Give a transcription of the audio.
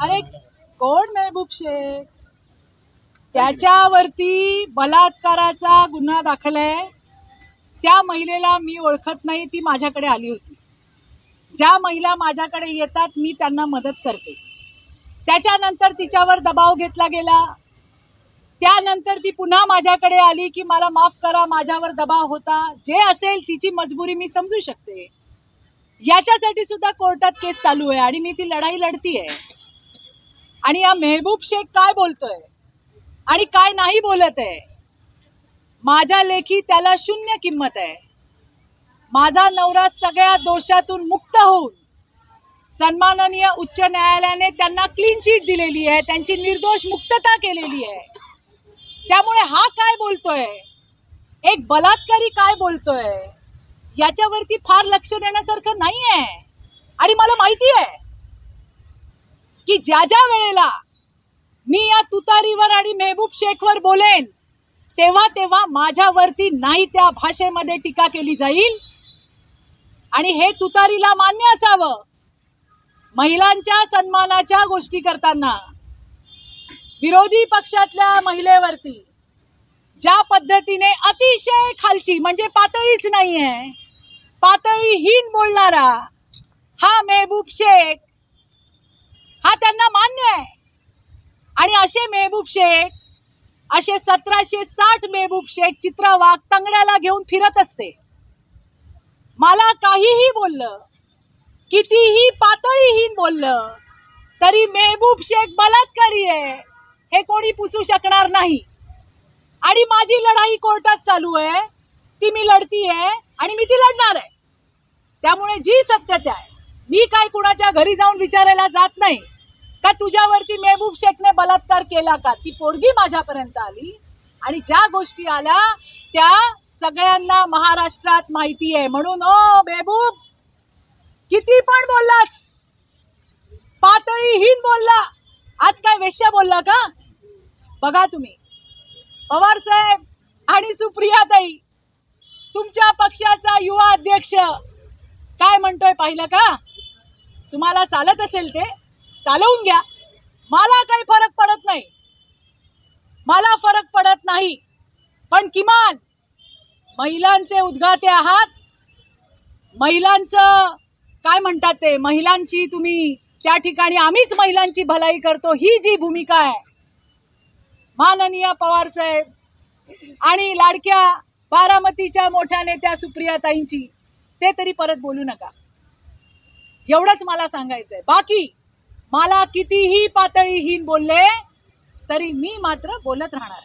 अरे कोण महबूब शेख? त्याच्यावरती बलात्काराचा गुन्हा दाखल आहे. त्या महिलेला मी ओळखत नाही, ती माझ्याकडे आली होती. ज्या महिला माझ्याकडे येतात मी त्यांना मदत करते. त्याच्यानंतर तिच्यावर दबाव घेतला गेला. त्यानंतर ती पुन्हा माझ्याकडे आली की मला माफ करा, माझ्यावर दबाव होता. जे असेल तिची मजबुरी मी समजू शकते. याच्यासाठी सुद्धा कोर्टात केस चालू आहे आणि मी ती लढाई लढतीये. आणि या महबूब शेख काय बोलतोय आणि काय नाही बोलत आहे, माझ्या लेखी त्याला शून्य किंमत आहे. माझा नवरा सगळ्या दोषातून मुक्त होऊन सन्माननीय उच्च न्यायालयाने त्यांना क्लीन चिट दिलेली आहे, त्यांची निर्दोष मुक्तता केलेली आहे. त्यामुळे हा काय बोलतोय, एक बलात्कारी काय बोलतोय, याच्यावरती फार लक्ष देण्यासारखं नाही आहे. आणि मला माहिती आहे की ज्या ज्या वेळेला मी या तुतारीवर आणि महबूब शेखवर बोलेन तेव्हा तेव्हा माझ्यावरती नाही त्या भाषेमध्ये टीका केली जाईल. आणि हे तुतारीला मान्य असावं, महिलांच्या सन्मानाच्या गोष्टी करताना विरोधी पक्षातल्या महिलेवरती ज्या पद्धतीने अतिशय खालची म्हणजे पातळीच नाहीये, पातळीहीन बोलणारा हा महबूब शेख, हा त्यांना मान्य आहे. आणि असे महबूब शेख, असे 1760 महबूब शेख चित्रा वाघ तंगड्याला घेऊन फिरत असते. मला काहीही बोललं, कितीही पातळीहीन बोललं तरी महबूब शेख बलात्कारी आहे हे कोणी पुसू शकणार नाही. आणि माझी लढाई कोर्टात चालू आहे, ती मी लढतीये आणि मी ती लढणार आहे. त्यामुळे जी सत्यता आहे, मी काय कुणाच्या घरी जाऊन विचारायला जात नाही का तुझ्यावरती महबूब शेखने बलात्कार केला का. ती पोरगी माझ्यापर्यंत आली आणि ज्या गोष्टी आल्या त्या सगळ्यांना महाराष्ट्रात माहिती आहे. म्हणून ओ महबूब, किती पण बोललास, पातळीहीन बोलला, आज काय वेश्या बोलला का? बघा तुम्ही, पवार साहेब आणि सुप्रियाताई, तुमच्या पक्षाचा युवा अध्यक्ष काय म्हणतोय पाहिलं का? तुम्हाला चालत असेल ते चालवून घ्या, मला काही फरक पडत नाही, मला फरक पडत नाही. पण किमान महिलांचे उद्गाते आहात, महिलांचं काय म्हणतात ते, महिलांची तुम्ही त्या ठिकाणी आम्हीच महिलांची भलाई करतो, ही जी भूमिका आहे माननीय पवार साहेब आणि लाडक्या बारामतीच्या मोठ्या नेत्या सुप्रियाताईंची, ते तरी परत बोलू नका. एवढंच मला सांगायचंय. बाकी मला कितीही पातळीहीन बोलले तरी मी मात्र बोलत राहणार.